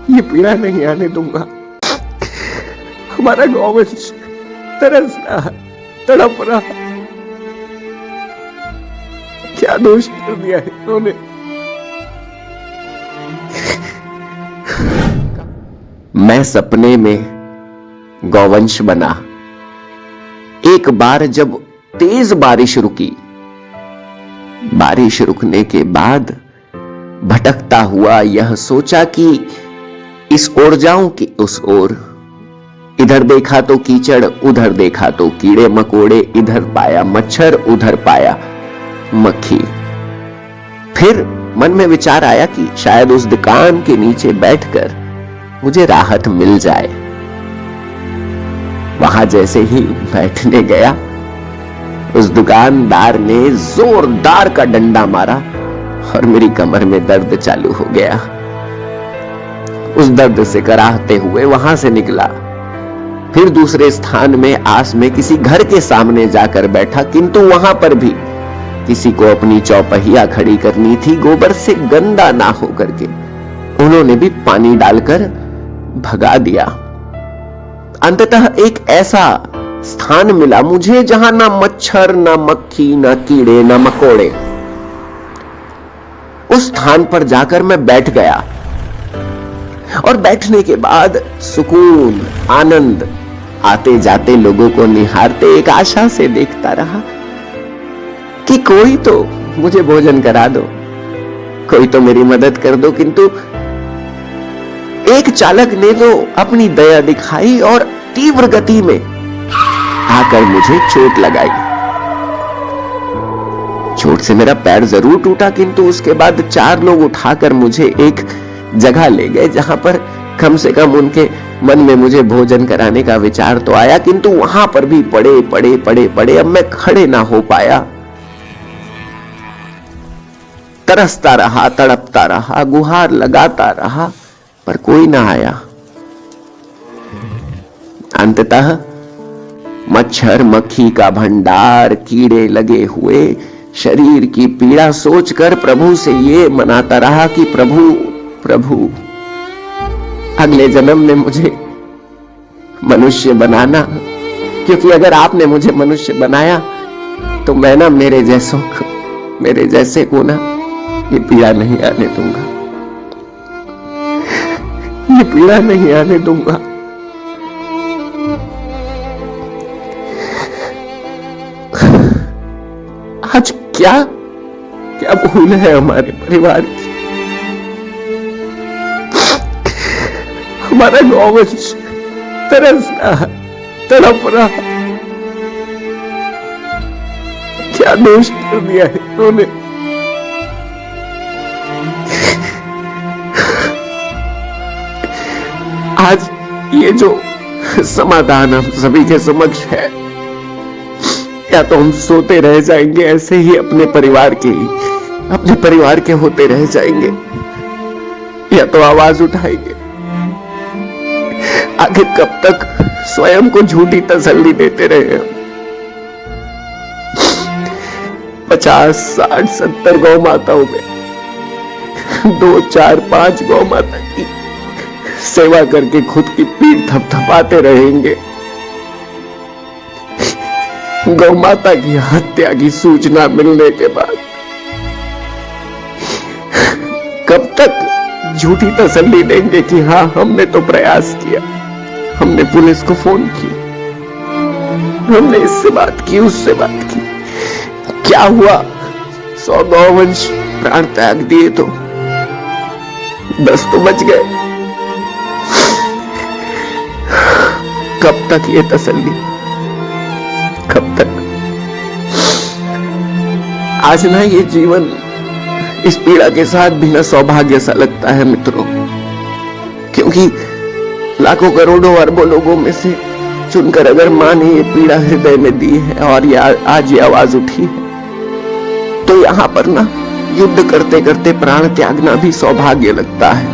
ये पीड़ा नहीं आने दूंगा। हमारा गौवंश तरस रहा, तड़प रहा। क्या दोष कर दिया है इन्होंने? मैं सपने में गौवंश बना। एक बार जब तेज बारिश रुकी, बारिश रुकने के बाद भटकता हुआ यह सोचा कि इस ओर जाऊं कि उस ओर। इधर देखा तो कीचड़, उधर देखा तो कीड़े मकोड़े, इधर पाया मच्छर, उधर पाया मक्खी। फिर मन में विचार आया कि शायद उस दुकान के नीचे बैठकर मुझे राहत मिल जाए। वहां जैसे ही बैठने गया, उस दुकानदार ने जोरदार का डंडा मारा और मेरी कमर में दर्द चालू हो गया। उस दर्द से कराहते हुए वहां से निकला। फिर दूसरे स्थान में आस में किसी घर के सामने जाकर बैठा, किंतु वहां पर भी किसी को अपनी चौपहिया खड़ी करनी थी, गोबर से गंदा ना हो करके। उन्होंने भी पानी डालकर भगा दिया। अंततः एक ऐसा स्थान मिला मुझे जहां ना मच्छर, ना मक्खी, ना कीड़े, ना मकोड़े। उस स्थान पर जाकर मैं बैठ गया और बैठने के बाद सुकून, आनंद, आते जाते लोगों को निहारते एक आशा से देखता रहा कि कोई तो मुझे भोजन करा दो, कोई तो मेरी मदद कर दो। किंतु एक चालक ने तो अपनी दया दिखाई और तीव्र गति में आकर मुझे चोट लगाई। चोट से मेरा पैर जरूर टूटा, किंतु उसके बाद 4 लोग उठाकर मुझे एक जगह ले गए जहां पर कम से कम उनके मन में मुझे भोजन कराने का विचार तो आया, किंतु वहां पर भी पड़े पड़े पड़े पड़े अब मैं खड़े ना हो पाया। तरसता रहा, तड़पता रहा, गुहार लगाता रहा, पर कोई ना आया। अंततः मच्छर मक्खी का भंडार, कीड़े लगे हुए, शरीर की पीड़ा सोचकर प्रभु से ये मनाता रहा कि प्रभु प्रभु अगले जन्म में मुझे मनुष्य बनाना, क्योंकि अगर आपने मुझे मनुष्य बनाया तो मैं ना मेरे जैसे को ना ये पीड़ा नहीं आने दूंगा, ये पीड़ा नहीं आने दूंगा। आज क्या क्या भूल है हमारे परिवार की? हमारा गौवंश तरस रहा, तड़प रहा। क्या दोष कर दिया है इन्होंने? आज ये जो समाधान हम सभी के समक्ष है, या तो हम सोते रह जाएंगे ऐसे ही अपने परिवार के होते रह जाएंगे, या तो आवाज उठाएंगे। आखिर कब तक स्वयं को झूठी तसल्ली देते रहे? 50, 60, 70 गौ माताओं में 2, 4, 5 गौ माता की सेवा करके खुद की पीठ थपथपाते रहेंगे। गौ माता की हत्या की सूचना मिलने के बाद कब तक झूठी तसल्ली देंगे कि हाँ हमने तो प्रयास किया, हमने पुलिस को फोन किया, हमने इससे बात की, उससे बात की। क्या हुआ? 100 गौवंश प्राण त्याग दिए तो 10 तो बच गए। कब तक ये तसल्ली, कब तक? आज ना ये जीवन इस पीड़ा के साथ भी ना सौभाग्य सा लगता है मित्रों, क्योंकि लाखों करोड़ों अरबों लोगों में से चुनकर अगर मां ने ये पीड़ा हृदय में दी है और आज ये आवाज उठी है, तो यहां पर ना युद्ध करते करते प्राण त्यागना भी सौभाग्य लगता है।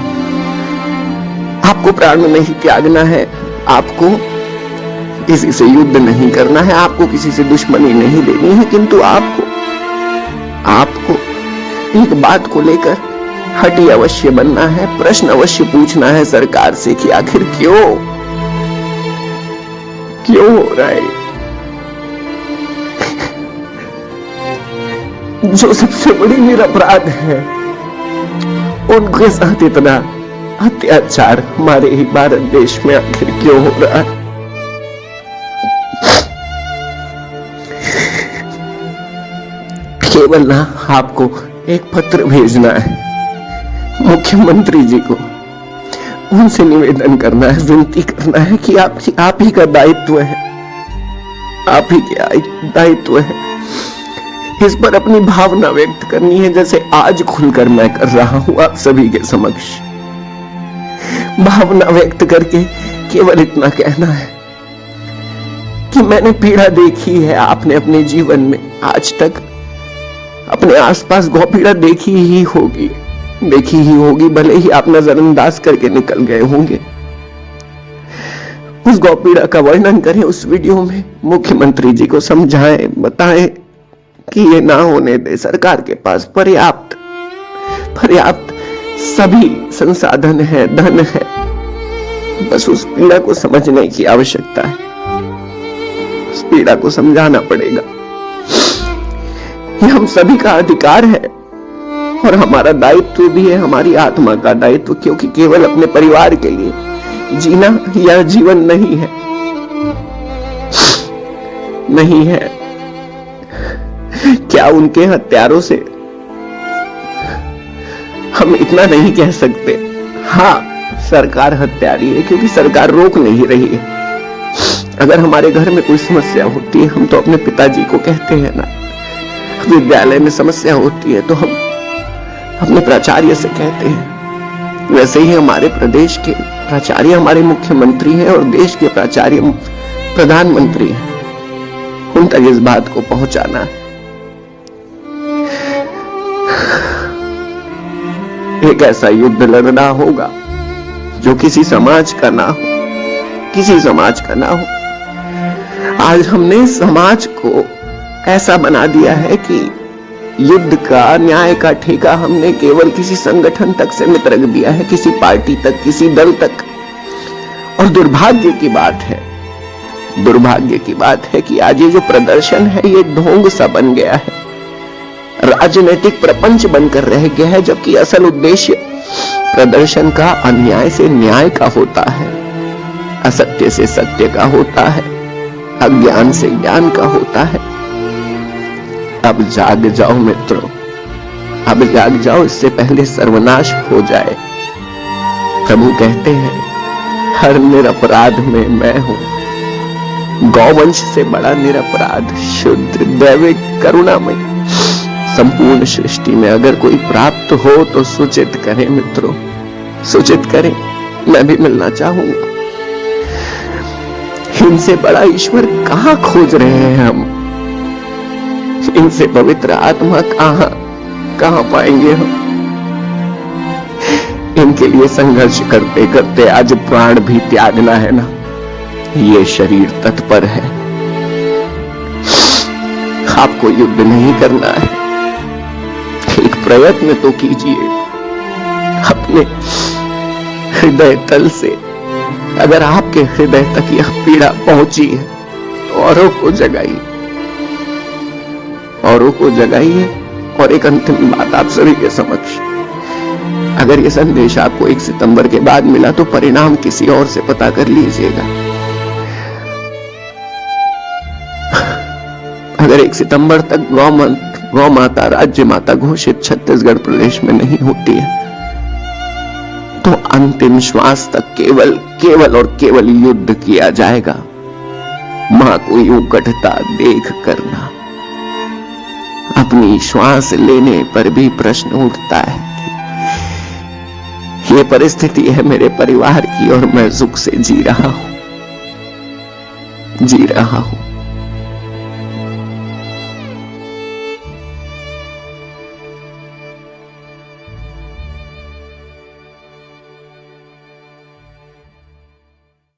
आपको प्राण नहीं त्यागना है, आपको किसी से युद्ध नहीं करना है, आपको किसी से दुश्मनी नहीं देनी है, किंतु आपको एक बात को लेकर हटी अवश्य बनना है, प्रश्न अवश्य पूछना है सरकार से कि आखिर क्यों हो रहा है। जो सबसे बड़ी निरपराध है उनके साथ इतना अत्याचार हमारे ही भारत देश में आखिर क्यों हो रहा है। केवल ना आपको एक पत्र भेजना है मुख्यमंत्री जी को, उनसे निवेदन करना है, विनती करना है कि आप ही का दायित्व है, आप ही का दायित्व है। इस पर अपनी भावना व्यक्त करनी है, जैसे आज खुलकर मैं कर रहा हूं आप सभी के समक्ष। भावना व्यक्त करके केवल इतना कहना है कि मैंने पीड़ा देखी है, आपने अपने जीवन में आज तक अपने आसपास गौ पीड़ा देखी ही होगी, भले ही आप नजरअंदाज करके निकल गए होंगे। उस गौ पीड़ा का वर्णन करें उस वीडियो में, मुख्यमंत्री जी को समझाएं, बताएं कि ये ना होने दे। सरकार के पास पर्याप्त सभी संसाधन है, धन है, बस उस पीड़ा को समझने की आवश्यकता है। उस पीड़ा को समझाना पड़ेगा। ये हम सभी का अधिकार है और हमारा दायित्व भी है, हमारी आत्मा का दायित्व, क्योंकि केवल अपने परिवार के लिए जीना यह जीवन नहीं है। क्या उनके हत्यारों से हम इतना नहीं कह सकते? हाँ, सरकार हत्यारी है क्योंकि सरकार रोक नहीं रही है। अगर हमारे घर में कोई समस्या होती है, हम तो अपने पिताजी को कहते हैं ना। विद्यालय में समस्या होती है तो हम अपने प्राचार्य से कहते हैं। वैसे ही हमारे प्रदेश के प्राचार्य हमारे मुख्यमंत्री हैं और देश के प्राचार्य प्रधानमंत्री हैं। उन तक इस बात को पहुंचाना है। एक ऐसा युद्ध लड़ना होगा जो किसी समाज का ना हो, आज हमने समाज को ऐसा बना दिया है कि युद्ध का, न्याय का ठेका हमने केवल किसी संगठन तक सीमित रख दिया है, किसी पार्टी तक, किसी दल तक। और दुर्भाग्य की बात है कि आज ये जो प्रदर्शन है ये ढोंग सा बन गया है, राजनीतिक प्रपंच बनकर रह गया है, जबकि असल उद्देश्य प्रदर्शन का अन्याय से न्याय का होता है, असत्य से सत्य का होता है, अज्ञान से ज्ञान का होता है। अब जाग जाओ मित्रों, अब जाग जाओ, इससे पहले सर्वनाश हो जाए। प्रभु कहते हैं हर निरपराध में मैं हूं, गौवंश से बड़ा निरपराध, शुद्ध, दैविक, करुणामय संपूर्ण सृष्टि में अगर कोई प्राप्त हो तो सूचित करें मित्रों, सूचित करें। मैं भी मिलना चाहूंगा। इनसे बड़ा ईश्वर कहां खोज रहे हैं हम? इनसे पवित्र आत्मा कहां पाएंगे हम? इनके लिए संघर्ष करते करते आज प्राण भी त्यागना है ना, ये शरीर तत्पर है। आपको युद्ध नहीं करना है, एक प्रयत्न तो कीजिए अपने हृदय तल से। अगर आपके हृदय तक यह पीड़ा पहुंची है तो औरों को जगाइए, और एक अंतिम बात आप सभी के समक्ष, अगर यह संदेश आपको 1 सितंबर के बाद मिला तो परिणाम किसी और से पता कर लीजिएगा। अगर 1 सितंबर तक गौ माता राज्य माता घोषित छत्तीसगढ़ प्रदेश में नहीं होती है तो अंतिम श्वास तक केवल और केवल युद्ध किया जाएगा। मां को यूं कटता देख करना, अपनी श्वास लेने पर भी प्रश्न उठता है कि ये परिस्थिति है मेरे परिवार की और मैं सुख से जी रहा हूं।